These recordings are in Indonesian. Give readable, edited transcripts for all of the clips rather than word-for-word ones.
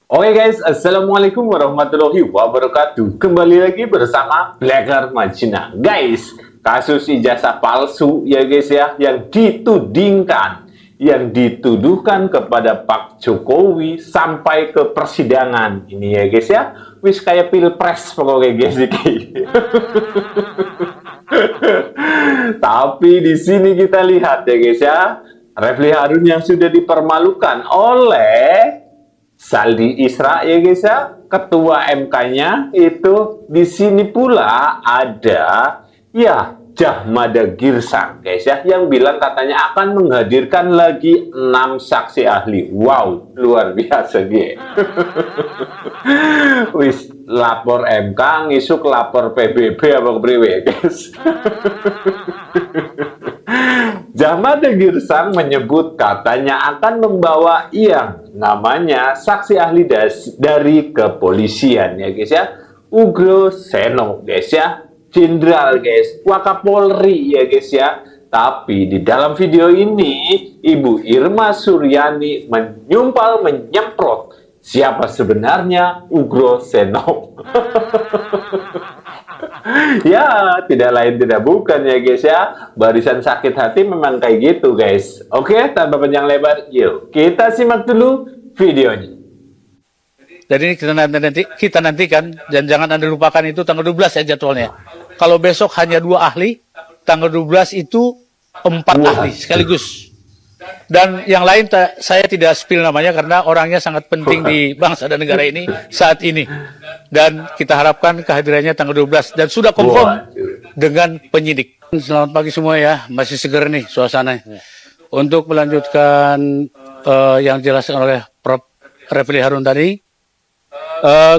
Oke guys, Assalamualaikum warahmatullahi wabarakatuh. Kembali lagi bersama Blacker Majina. Guys, kasus ijazah palsu ya guys ya, yang dituduhkan kepada Pak Jokowi sampai ke persidangan. Ini ya guys ya, wis kayak pilpres pokoknya guys ini. Tapi di sini kita lihat ya guys ya, Refly Harun yang sudah dipermalukan oleh Saldi Isra ya guys ya, ketua MK-nya itu. Di sini pula ada ya Jahmada Girsang guys ya, yang bilang katanya akan menghadirkan lagi 6 saksi ahli. Wow, luar biasa guys. Wis lapor MK, ngisuk lapor PBB apa kepriwe guys. Jahmada Girsang menyebut katanya akan membawa yang namanya saksi ahli dari kepolisian ya guys ya, Ugro Seno guys ya, Jenderal guys, Wakapolri ya guys ya. Tapi di dalam video ini Ibu Irma Suryani menyemprot siapa sebenarnya Ugro Seno. Ya, tidak lain tidak bukan ya guys ya, barisan sakit hati memang kayak gitu guys. Oke, tanpa panjang lebar, yuk kita simak dulu videonya. Jadi kita nantikan, dan jangan Anda lupakan itu tanggal 12 ya jadwalnya. Kalau besok hanya 2 ahli, tanggal 12 itu 4 ahli sekaligus. Dan yang lain saya tidak spill namanya karena orangnya sangat penting di bangsa dan negara ini saat ini. Dan kita harapkan kehadirannya tanggal 12 dan sudah confirm dengan penyidik. Selamat pagi semua ya, masih seger nih suasananya. Untuk melanjutkan yang dijelaskan oleh Prof. Refly Harun tadi,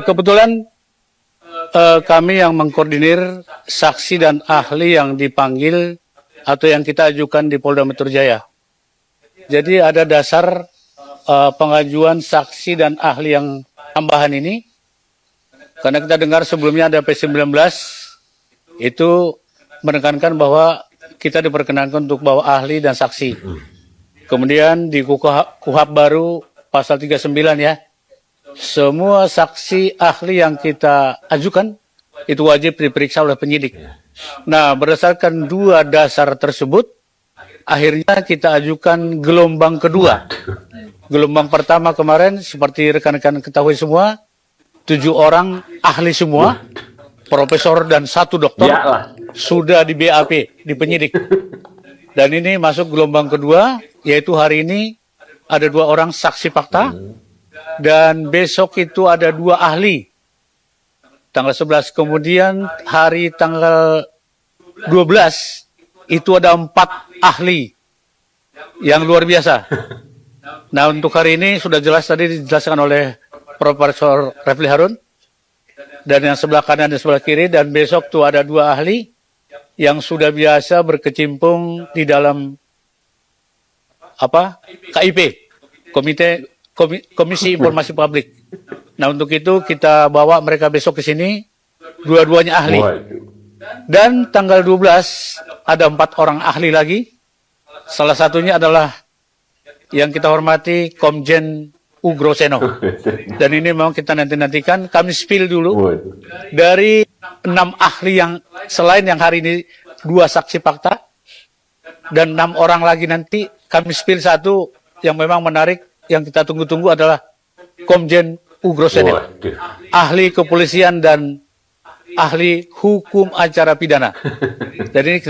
kebetulan kami yang mengkoordinir saksi dan ahli yang dipanggil atau yang kita ajukan di Polda Metro Jaya. Jadi ada dasar pengajuan saksi dan ahli yang tambahan ini, karena kita dengar sebelumnya ada P19, itu menekankan bahwa kita diperkenankan untuk bawa ahli dan saksi. Kemudian di KUHP baru pasal 39 ya, semua saksi ahli yang kita ajukan itu wajib diperiksa oleh penyidik. Nah, berdasarkan 2 dasar tersebut, akhirnya kita ajukan gelombang kedua. Gelombang pertama kemarin, seperti rekan-rekan ketahui semua, 7 orang ahli semua, profesor dan 1 dokter, sudah di BAP, di penyidik. Dan ini masuk gelombang kedua, yaitu hari ini ada 2 orang saksi fakta, dan besok itu ada 2 ahli, tanggal 11. Kemudian hari tanggal 12, itu ada 4 ahli yang luar biasa. Nah, untuk hari ini sudah jelas tadi dijelaskan oleh Profesor Refly Harun, dan yang sebelah kanan dan sebelah kiri, dan besok tuh ada 2 ahli yang sudah biasa berkecimpung di dalam KIP, Komisi Informasi Publik. Nah, untuk itu kita bawa mereka besok ke sini, dua-duanya ahli. Dan tanggal 12 ada 4 orang ahli lagi. Salah satunya adalah yang kita hormati Komjen Ugro Seno. Dan ini memang kita nantikan, kami spill dulu dari 6 ahli yang selain yang hari ini 2 saksi fakta, dan 6 orang lagi nanti kami spill 1 yang memang menarik, yang kita tunggu-tunggu adalah Komjen Ugro Seno, ahli kepolisian dan ahli hukum acara pidana. Jadi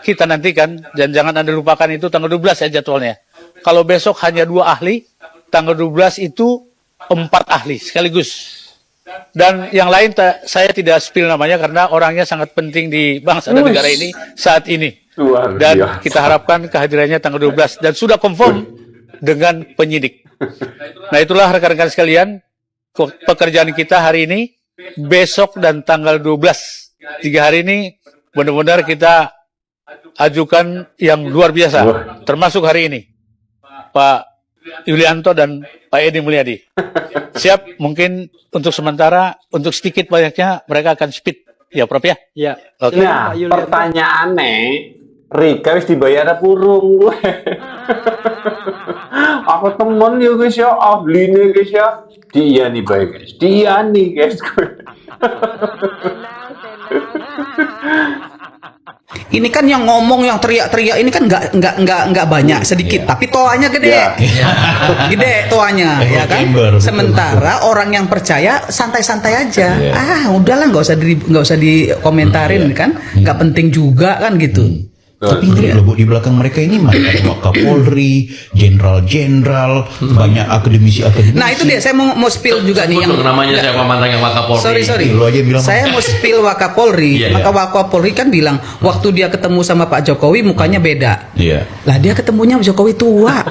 kita nantikan, dan jangan Anda lupakan itu tanggal 12 ya jadwalnya. Kalau besok hanya 2 ahli, tanggal 12 itu 4 ahli sekaligus. Dan yang lain saya tidak spill namanya karena orangnya sangat penting di bangsa dan negara ini saat ini. Dan kita harapkan kehadirannya tanggal 12 dan sudah confirm dengan penyidik. Nah, itulah rekan-rekan sekalian, pekerjaan kita hari ini, besok dan tanggal 12. 3 hari ini benar-benar kita ajukan yang luar biasa, termasuk hari ini Pak Yulianto dan Pak Edi Mulyadi. Siap, mungkin untuk sementara, untuk sedikit banyaknya mereka akan speed ya Prof ya. Nah, pertanyaannya, Rika wis dibayar purung gue. Aku temen ya guys ya, ahli nih guys ya. Dia nih baik guys, dia nih guys. Ini kan yang ngomong, yang teriak-teriak ini kan nggak banyak, sedikit, tapi toanya gede, gede toanya, ya kan. Sementara orang yang percaya santai-santai aja, udahlah nggak usah dikomentarin kan, nggak penting juga kan gitu. Tapi ngeri loh Bu, di belakang mereka ini ada Wakapolri, jenderal-jenderal, banyak akademisi-akademisi. Nah itu dia, saya mau spill juga nih yang namanya siapa mantannya Wakapolri. Sorry. Lo aja bilang Saya mau spill Wakapolri. Maka Wakapolri kan bilang waktu dia ketemu sama Pak Jokowi mukanya beda. Iya. Lah dia ketemunya Jokowi tua,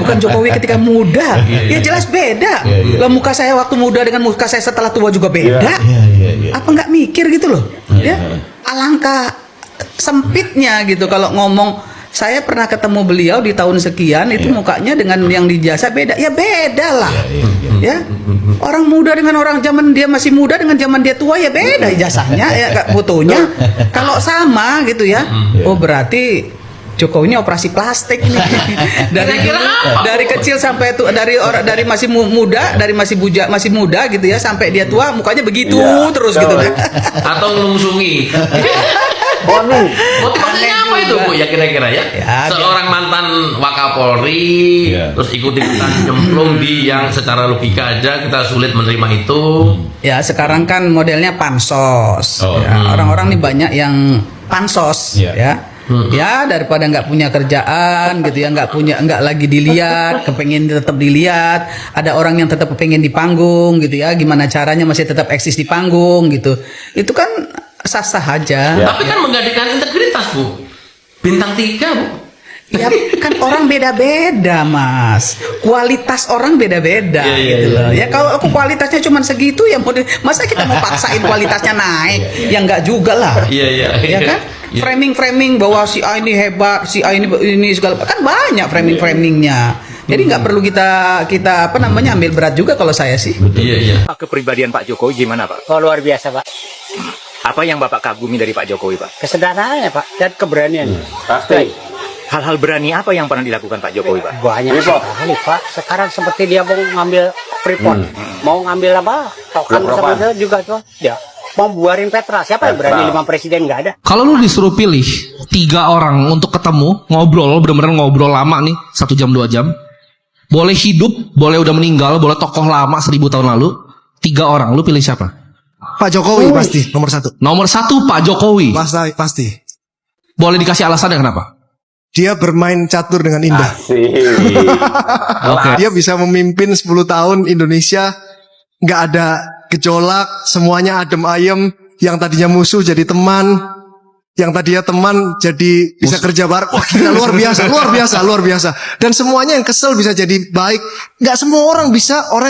bukan Jokowi ketika muda. Ya jelas beda. Lah muka saya waktu muda dengan muka saya setelah tua juga beda. Iya. Apa nggak mikir gitu loh? Ya, alangkah sempitnya gitu kalau ngomong. Saya pernah ketemu beliau di tahun sekian itu mukanya dengan yang di jasa beda. Ya beda lah. Ya. Orang muda dengan orang zaman dia masih muda dengan zaman dia tua ya beda ijazahnya ya fotonya. Kalau sama gitu ya. Oh berarti Jokowi ini operasi plastik nih. dari kecil sampai dari masih muda, dari masih muda gitu ya sampai dia tua mukanya begitu terus gitu kan. Atau ngelungsungi. Motivasinya apa itu Bu ya kira-kira ya? Seorang mantan Wakapolri terus ikut-ikutan nyemplung di yang secara logika aja kita sulit menerima itu. Ya sekarang kan modelnya pansos. Orang-orang nih banyak yang pansos ya. Ya daripada nggak punya kerjaan gitu ya, nggak lagi dilihat, kepengen tetap dilihat. Ada orang yang tetap pengen di panggung gitu ya, gimana caranya masih tetap eksis di panggung gitu. Itu kan sah-sah aja. Tapi kan menggantikan integritas Bu. Bintang 3 Bu. Ya kan orang beda-beda Mas, kualitas orang beda-beda gitu loh. Ya kalau aku kualitasnya cuma segitu ya masa kita mau paksain kualitasnya naik? Ya enggak juga lah. Ya kan? Framing bahwa si A ini hebat, si A ini segala kan banyak framingnya. Jadi nggak perlu kita ambil berat juga kalau saya sih. Iya. Kepribadian Pak Jokowi gimana Pak? Oh luar biasa Pak. Apa yang Bapak kagumi dari Pak Jokowi Pak? Kesederhanaannya Pak dan keberanian. Pasti. Hal-hal berani apa yang pernah dilakukan Pak Jokowi Pak? Banyak sekali Pak. Sekarang seperti dia mau ngambil Freeport, mau ngambil apa? Tokan sama itu juga tuh. Dia mau buarin Petra. Siapa yang berani 5 presiden nggak ada? Kalau lu disuruh pilih 3 orang untuk ketemu, ngobrol, bener-bener ngobrol lama nih, 1 jam 2 jam. Boleh hidup, boleh udah meninggal, boleh tokoh lama 1000 tahun lalu. 3 orang, lu pilih siapa? Pak Jokowi pasti nomor 1. Nomor 1 Pak Jokowi. Pasti. Boleh dikasih alasannya kenapa? Dia bermain catur dengan indah. Oke. Dia bisa memimpin 10 tahun Indonesia, nggak ada gejolak, semuanya adem ayem. Yang tadinya musuh jadi teman, yang tadinya teman jadi bisa kerja bareng. Wah gila, luar biasa. Dan semuanya yang kesel bisa jadi baik. Nggak semua orang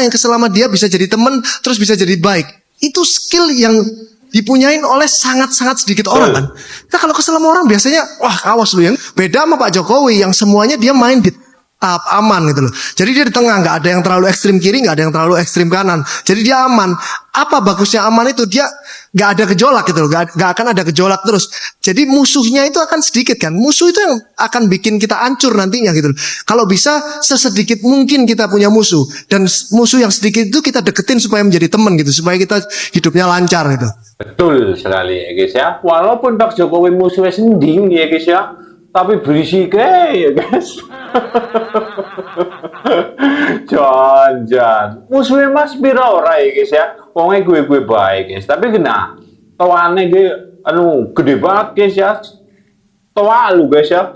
yang kesel sama dia bisa jadi teman, terus bisa jadi baik. Itu skill yang dipunyain oleh sangat-sangat sedikit orang kan. Nah kalau kesel sama orang biasanya, wah awas lu yang beda sama Pak Jokowi yang semuanya dia main di tahap aman gitu loh. Jadi dia di tengah, nggak ada yang terlalu ekstrim kiri, nggak ada yang terlalu ekstrim kanan. Jadi dia aman. Apa bagusnya aman itu? Dia nggak ada gejolak gitu loh, nggak akan ada gejolak terus. Jadi musuhnya itu akan sedikit kan. Musuh itu yang akan bikin kita hancur nantinya gitu loh. Kalau bisa sesedikit mungkin kita punya musuh, dan musuh yang sedikit itu kita deketin supaya menjadi teman gitu, supaya kita hidupnya lancar gitu. Betul sekali ya guys ya. Walaupun Pak Jokowi musuhnya sending ya guys ya, tapi berisik ya guys. Jangan musuhnya Mas Bira ora ya guys ya. Wongnya gue baik guys, tapi kena tawane gue gede banget guys ya. Tawa lu guys ya.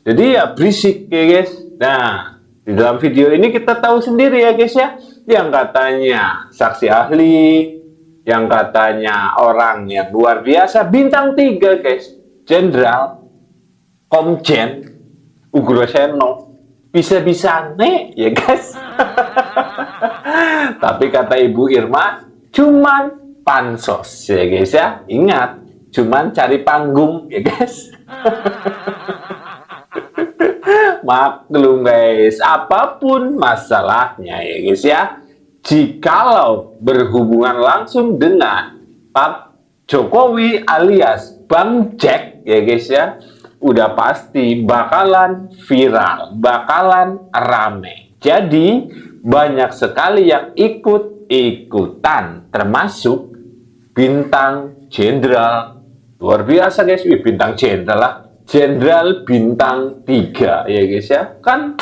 Jadi ya berisik ya guys. Nah, di dalam video ini kita tahu sendiri ya guys ya, yang katanya saksi ahli, yang katanya orang yang luar biasa, bintang 3 guys, jenderal, komjen, Ugroseno, bisa-bisa nek ya guys. Tapi kata Ibu Irma, cuman pansos ya guys ya. Ingat, cuman cari panggung ya guys. Maklum guys, apapun masalahnya ya guys ya, jikalau berhubungan langsung dengan Pak Jokowi alias Bang Jack ya guys ya, udah pasti bakalan viral, bakalan rame. Jadi banyak sekali yang ikut-ikutan, termasuk bintang jenderal. Luar biasa guys, bintang jenderal lah. Jenderal bintang 3 ya guys ya. Kan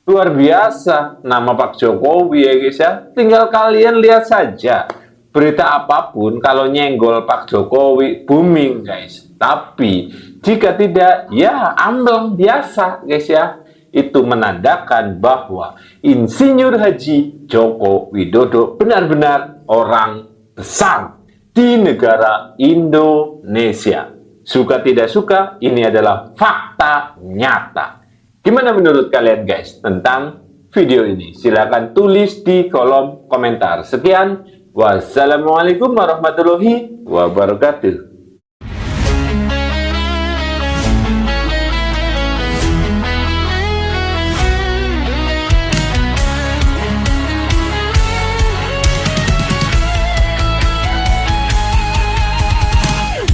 luar biasa nama Pak Jokowi ya guys ya. Tinggal kalian lihat saja. Berita apapun kalau nyenggol Pak Jokowi booming guys. Tapi jika tidak ya amblang biasa guys ya. Itu menandakan bahwa Insinyur Haji Joko Widodo benar-benar orang besar di negara Indonesia. Suka tidak suka, ini adalah fakta nyata. Gimana menurut kalian guys tentang video ini? Silahkan tulis di kolom komentar. Sekian, wassalamualaikum warahmatullahi wabarakatuh.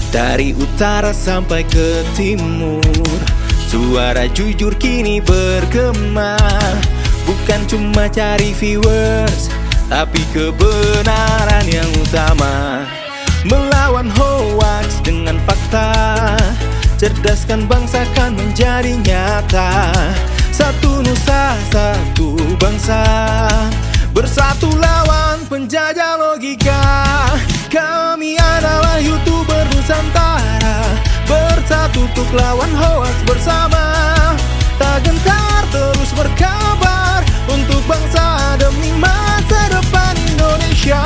Dari utara sampai ke timur, suara jujur kini bergema. Bukan cuma cari viewers, tapi kebenaran yang utama. Melawan hoax dengan fakta, cerdaskan bangsa kan menjadi nyata. Satu nusa, satu bangsa, bersatu lawan penjajah logika. Kami adalah YouTuber Nusantara, bersatu untuk lawan hoax bersama. Tak gentar terus berkabar untuk bangsa demi masa depan Indonesia.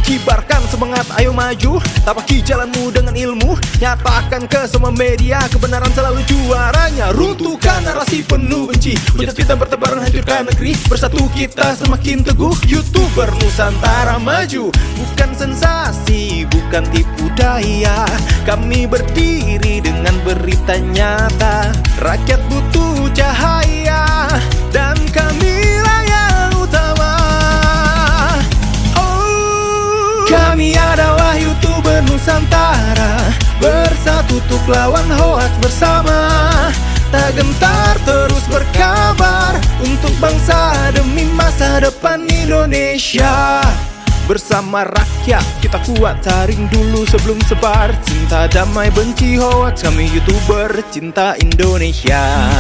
Kibarkan semangat, ayo maju, tapaki jalanmu dengan ilmu. Nyatakan ke semua media, kebenaran selalu juaranya. Runtuhkan narasi penuh benci, hujat fitnah bertebaran, hancurkan negeri. Bersatu kita semakin teguh, YouTuber Nusantara maju. Bukan sensasi, bukan tipu daya, kami berdiri dengan berita nyata. Rakyat butuh cahaya, dan kamilah yang utama. Kami adalah YouTuber Nusantara, bersatu untuk lawan hoax bersama. Tak gentar terus berkabar untuk bangsa demi masa depan Indonesia. Bersama rakyat kita kuat, taring dulu sebelum sebar. Cinta damai benci hoax, kami YouTuber cinta Indonesia.